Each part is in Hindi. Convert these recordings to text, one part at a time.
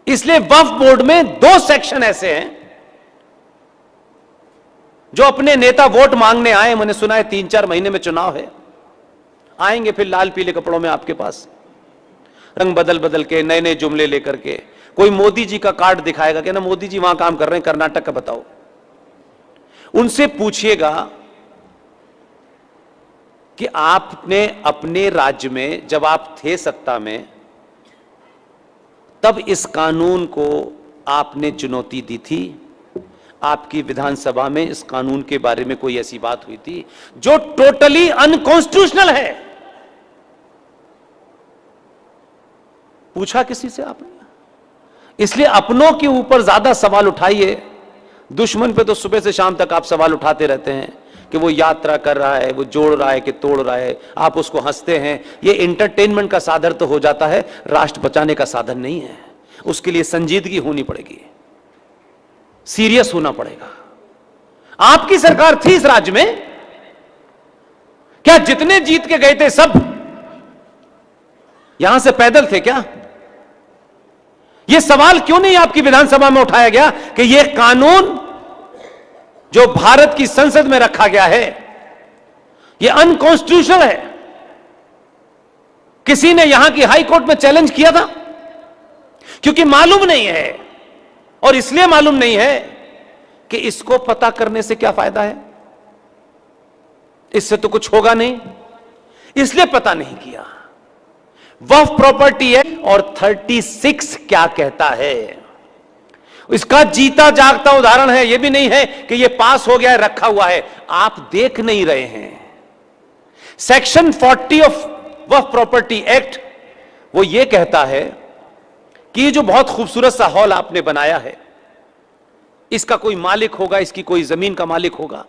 इसलिए वक्फ बोर्ड में 2 सेक्शन ऐसे हैं जो अपने नेता वोट मांगने आए। मैंने सुना है 3-4 महीने में चुनाव है, आएंगे फिर लाल पीले कपड़ों में आपके पास, रंग बदल बदल के, नए नए जुमले लेकर के। कोई मोदी जी का कार्ड दिखाएगा कि ना मोदी जी वहां काम कर रहे हैं, कर्नाटक का बताओ। उनसे पूछिएगा कि आपने अपने राज्य में जब आप थे सत्ता में, तब इस कानून को आपने चुनौती दी थी? आपकी विधानसभा में इस कानून के बारे में कोई ऐसी बात हुई थी जो टोटली अनकॉन्स्टिट्यूशनल है? पूछा किसी से आपने? इसलिए अपनों के ऊपर ज्यादा सवाल उठाइए, दुश्मन पे तो सुबह से शाम तक आप सवाल उठाते रहते हैं कि वो यात्रा कर रहा है, वो जोड़ रहा है कि तोड़ रहा है, आप उसको हंसते हैं। ये एंटरटेनमेंट का साधन तो हो जाता है, राष्ट्र बचाने का साधन नहीं है। उसके लिए संजीदगी होनी पड़ेगी, सीरियस होना पड़ेगा। आपकी सरकार थी इस राज्य में, क्या जितने जीत के गए थे सब यहां से पैदल थे क्या? यह सवाल क्यों नहीं आपकी विधानसभा में उठाया गया कि यह कानून जो भारत की संसद में रखा गया है यह अनकॉन्स्टिट्यूशनल है? किसी ने यहां की हाई कोर्ट में चैलेंज किया था? क्योंकि मालूम नहीं है, और इसलिए मालूम नहीं है कि इसको पता करने से क्या फायदा है, इससे तो कुछ होगा नहीं, इसलिए पता नहीं किया। वक्फ प्रॉपर्टी एक्ट और 36 क्या कहता है, इसका जीता जागता उदाहरण है। यह भी नहीं है कि यह पास हो गया है, रखा हुआ है, आप देख नहीं रहे हैं। Section 40 of Waqf property act वो यह कहता है कि ये जो बहुत खूबसूरत सा हॉल आपने बनाया है, इसका कोई मालिक होगा, इसकी कोई जमीन का मालिक होगा।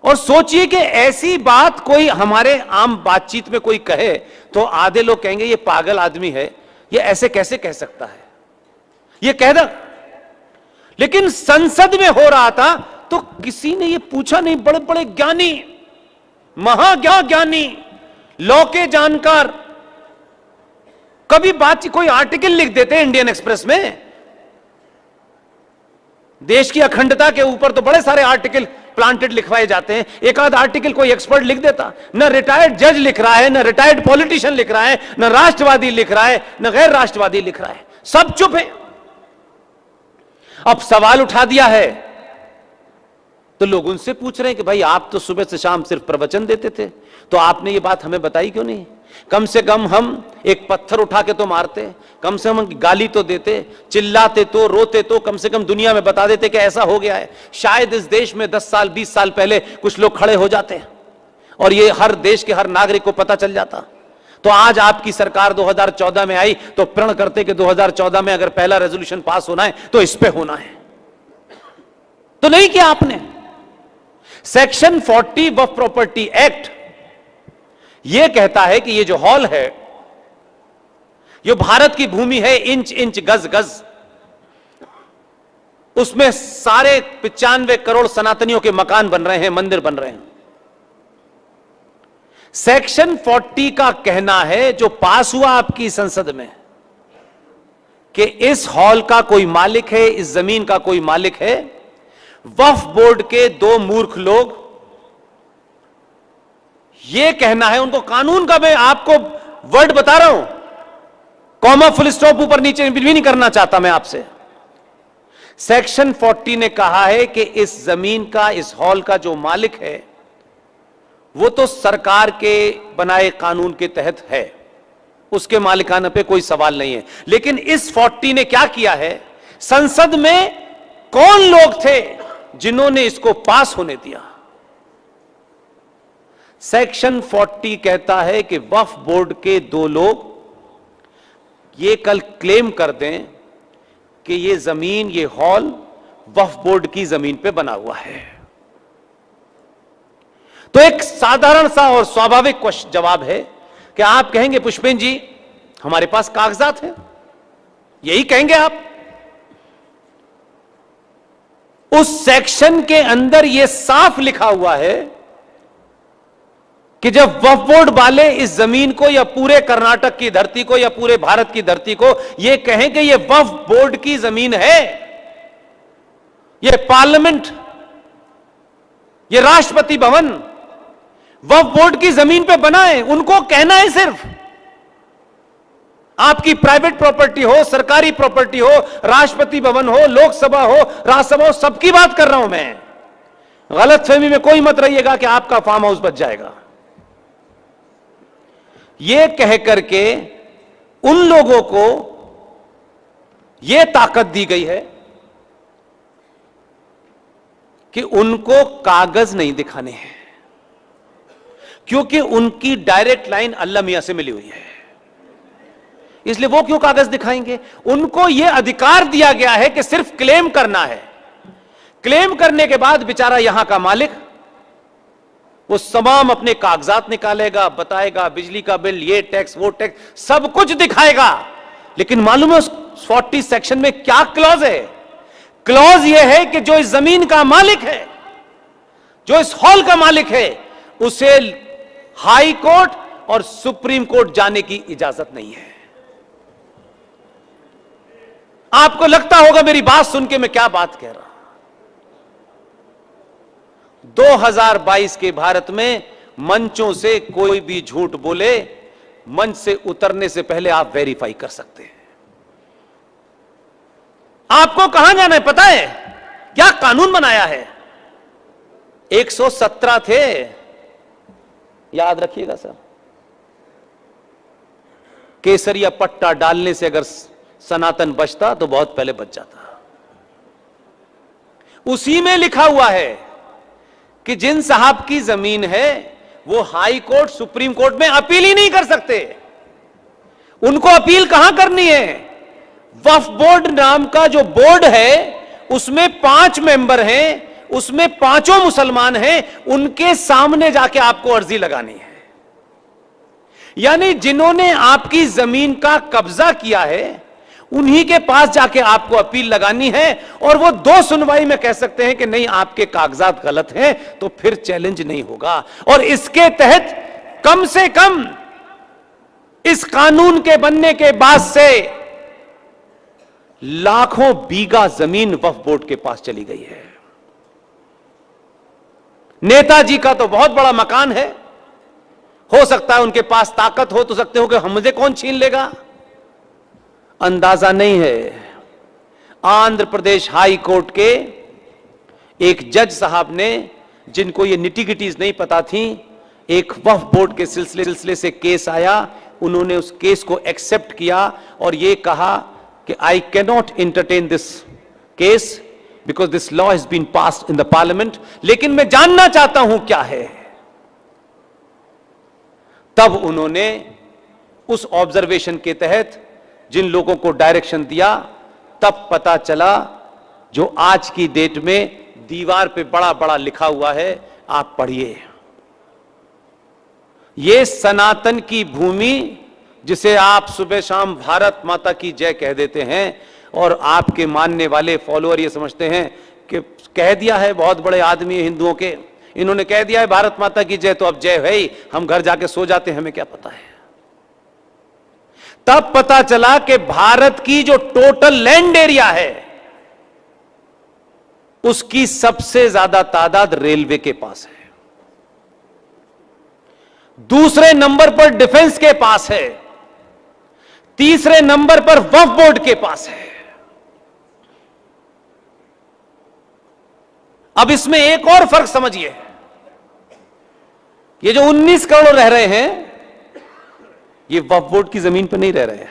और सोचिए कि ऐसी बात कोई हमारे आम बातचीत में कोई कहे तो आधे लोग कहेंगे ये पागल आदमी है, ये ऐसे कैसे कह सकता है, ये कह दो। लेकिन संसद में हो रहा था तो किसी ने ये पूछा नहीं। बड़े बड़े ज्ञानी, महाज्ञानी, लॉ के जानकार कभी बात, कोई आर्टिकल लिख देते हैं इंडियन एक्सप्रेस में, देश की अखंडता के ऊपर तो बड़े सारे आर्टिकल प्लांटेड लिखवाए जाते हैं। एक आध आर्टिकल कोई एक्सपर्ट लिख देता, न रिटायर्ड जज लिख रहा है, न रिटायर्ड पॉलिटिशियन लिख रहा है, न राष्ट्रवादी लिख रहा है, न गैर राष्ट्रवादी लिख रहा है, सब चुप है। अब सवाल उठा दिया है तो लोग उनसे पूछ रहे हैं कि भाई आप तो सुबह से शाम सिर्फ प्रवचन देते थे, तो आपने ये बात हमें बताई क्यों नहीं? कम से कम हम एक पत्थर उठा के तो मारते, कम से कम गाली तो देते, चिल्लाते तो, रोते तो, कम से कम दुनिया में बता देते कि ऐसा हो गया है। शायद इस देश में 10 साल 20 साल पहले कुछ लोग खड़े हो जाते हैं और ये हर देश के हर नागरिक को पता चल जाता। तो आज आपकी सरकार 2014 में आई तो प्रण करते कि 2014 में अगर पहला रेजोल्यूशन पास होना है तो इस पे होना है, तो नहीं किया आपने। सेक्शन 40 वक्फ प्रॉपर्टी एक्ट यह कहता है कि ये जो हॉल है, जो भारत की भूमि है, इंच इंच गज गज, उसमें सारे 95 करोड़ सनातनियों के मकान बन रहे हैं, मंदिर बन रहे हैं। सेक्शन 40 का कहना है, जो पास हुआ आपकी संसद में, कि इस हॉल का कोई मालिक है, इस जमीन का कोई मालिक है वक्फ बोर्ड के 2 मूर्ख लोग। यह कहना है उनको, कानून का मैं आपको वर्ड बता रहा हूं, कॉमा फुल स्टॉप ऊपर नीचे भी नहीं करना चाहता मैं आपसे। सेक्शन 40 ने कहा है कि इस जमीन का, इस हॉल का जो मालिक है वो तो सरकार के बनाए कानून के तहत है, उसके मालिकाना पे कोई सवाल नहीं है। लेकिन इस 40 ने क्या किया है, संसद में कौन लोग थे जिन्होंने इसको पास होने दिया? सेक्शन 40 कहता है कि वक्फ बोर्ड के 2 लोग ये कल क्लेम कर दें कि ये जमीन, ये हॉल वक्फ बोर्ड की जमीन पे बना हुआ है, तो एक साधारण सा और स्वाभाविक जवाब है कि आप कहेंगे पुष्पेन जी हमारे पास कागजात हैं, यही कहेंगे आप। उस सेक्शन के अंदर यह साफ लिखा हुआ है कि जब वक्फ बोर्ड वाले इस जमीन को या पूरे कर्नाटक की धरती को या पूरे भारत की धरती को यह कहें कि यह वक्फ बोर्ड की जमीन है, यह पार्लियामेंट, यह राष्ट्रपति भवन वक्फ बोर्ड की जमीन पे बना है, उनको कहना है सिर्फ। आपकी प्राइवेट प्रॉपर्टी हो, सरकारी प्रॉपर्टी हो, राष्ट्रपति भवन हो, लोकसभा हो, राज्यसभा हो, सबकी बात कर रहा हूं मैं। गलतफहमी में कोई मत रहिएगा कि आपका फार्म हाउस बच जाएगा। यह कह करके उन लोगों को यह ताकत दी गई है कि उनको कागज नहीं दिखाने हैं, क्योंकि उनकी डायरेक्ट लाइन अल्लाह मियां से मिली हुई है। इसलिए वो क्यों कागज दिखाएंगे? उनको यह अधिकार दिया गया है कि सिर्फ क्लेम करना है। क्लेम करने के बाद बेचारा यहां का मालिक वो तमाम अपने कागजात निकालेगा, बताएगा, बिजली का बिल, ये टैक्स, वो टैक्स, सब कुछ दिखाएगा। लेकिन मालूम है उस 40 सेक्शन में क्या क्लॉज है? क्लॉज ये है कि जो इस जमीन का मालिक है, जो इस हॉल का मालिक है, उसे हाई कोर्ट और सुप्रीम कोर्ट जाने की इजाजत नहीं है। आपको लगता होगा मेरी बात सुन के मैं क्या बात कह रहा हूं। 2022 के भारत में मंचों से कोई भी झूठ बोले, मंच से उतरने से पहले आप वेरीफाई कर सकते हैं। आपको कहां जाना है पता है? क्या कानून बनाया है? 117 थे, याद रखिएगा सर। केसरिया पट्टा डालने से अगर सनातन बचता तो बहुत पहले बच जाता। उसी में लिखा हुआ है कि जिन साहब की जमीन है वो हाई कोर्ट, सुप्रीम कोर्ट में अपील ही नहीं कर सकते। उनको अपील कहां करनी है? वक्फ बोर्ड नाम का जो बोर्ड है उसमें 5 मेंबर हैं, उसमें 5 मुसलमान हैं, उनके सामने जाके आपको अर्जी लगानी है। यानी जिन्होंने आपकी जमीन का कब्जा किया है उन्हीं के पास जाके आपको अपील लगानी है, और वो 2 सुनवाई में कह सकते हैं कि नहीं आपके कागजात गलत हैं, तो फिर चैलेंज नहीं होगा। और इसके तहत कम से कम इस कानून के बनने के बाद से लाखों बीघा जमीन वक्फ बोर्ड के पास चली गई है। नेताजी का तो बहुत बड़ा मकान है, हो सकता है उनके पास ताकत हो तो सकते हो कि हमसे कौन छीन लेगा, अंदाजा नहीं है। आंध्र प्रदेश हाई कोर्ट के एक जज साहब ने, जिनको ये निटिगिटीज नहीं पता थी, एक वक्फ बोर्ड के सिलसिले से केस आया, उन्होंने उस केस को एक्सेप्ट किया और ये कहा कि I cannot entertain this case because this law has been passed in the parliament. लेकिन मैं जानना चाहता हूं क्या है। तब उन्होंने उस ऑब्जर्वेशन के तहत जिन लोगों को डायरेक्शन दिया, तब पता चला जो आज की डेट में दीवार पे बड़ा बड़ा लिखा हुआ है, आप पढ़िए। ये सनातन की भूमि जिसे आप सुबह शाम भारत माता की जय कह देते हैं, और आपके मानने वाले फॉलोअर ये समझते हैं कि कह दिया है, बहुत बड़े आदमी है हिंदुओं के, इन्होंने कह दिया है भारत माता की जय तो अब जय है ही, हम घर जाके सो जाते हैं, हमें क्या पता है। तब पता चला कि भारत की जो टोटल लैंड एरिया है उसकी सबसे ज्यादा तादाद रेलवे के पास है, दूसरे नंबर पर डिफेंस के पास है, तीसरे नंबर पर वक्फ बोर्ड के पास है। अब इसमें एक और फर्क समझिए, ये जो 19 करोड़ रह रहे हैं ये वक्फ बोर्ड की जमीन पर नहीं रह रहे हैं,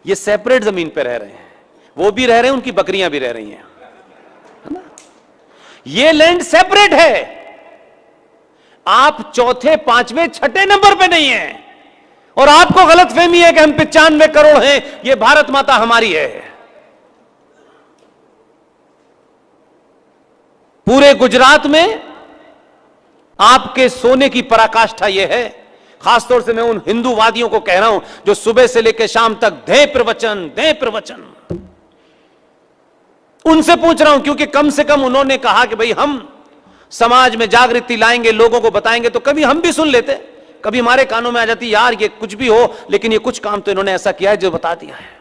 ये सेपरेट जमीन पर रह रहे हैं। वो भी रह रहे हैं, उनकी बकरियां भी रह रही हैं, है ना। ये लैंड सेपरेट है, आप चौथे, पांचवें, छठे नंबर पे नहीं है। और आपको गलतफहमी है कि हम 95 करोड़ हैं, ये भारत माता हमारी है। पूरे गुजरात में आपके सोने की पराकाष्ठा यह है, खासतौर से मैं उन हिंदूवादियों को कह रहा हूं जो सुबह से लेकर शाम तक दे प्रवचन, उनसे पूछ रहा हूं, क्योंकि कम से कम उन्होंने कहा कि भाई हम समाज में जागृति लाएंगे, लोगों को बताएंगे, तो कभी हम भी सुन लेते, कभी हमारे कानों में आ जाती यार ये कुछ भी हो लेकिन ये कुछ काम तो इन्होंने ऐसा किया है जो बता दिया है।